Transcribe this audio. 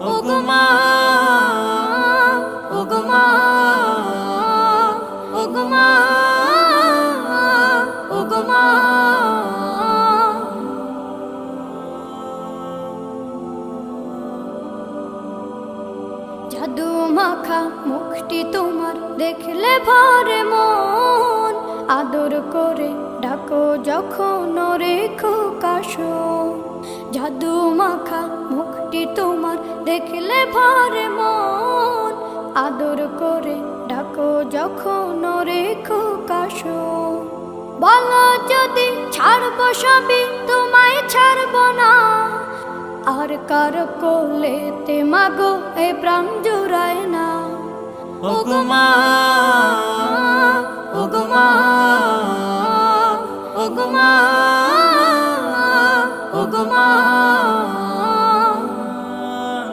ওগো মা, ওগো মা, ওগো মা, ওগো মা। জাদু মাখা মুখটি তোমার দেখলে ভরে মন, আদর করে ডাকো যখন রেখো কাশো। জাদু মাখা মুখটি তোমার দেখলে ভরে মন, আদর করে ডাকো যখন রেখো কাশো। বলো যদি ছাড়বো সবই তোমায় ছাড়বো না, আর কার কোলেতে মাগো এ প্রাণ জুড়ায় না। ওগো মা, ওগো মা, ওগো মা, ওগো মা।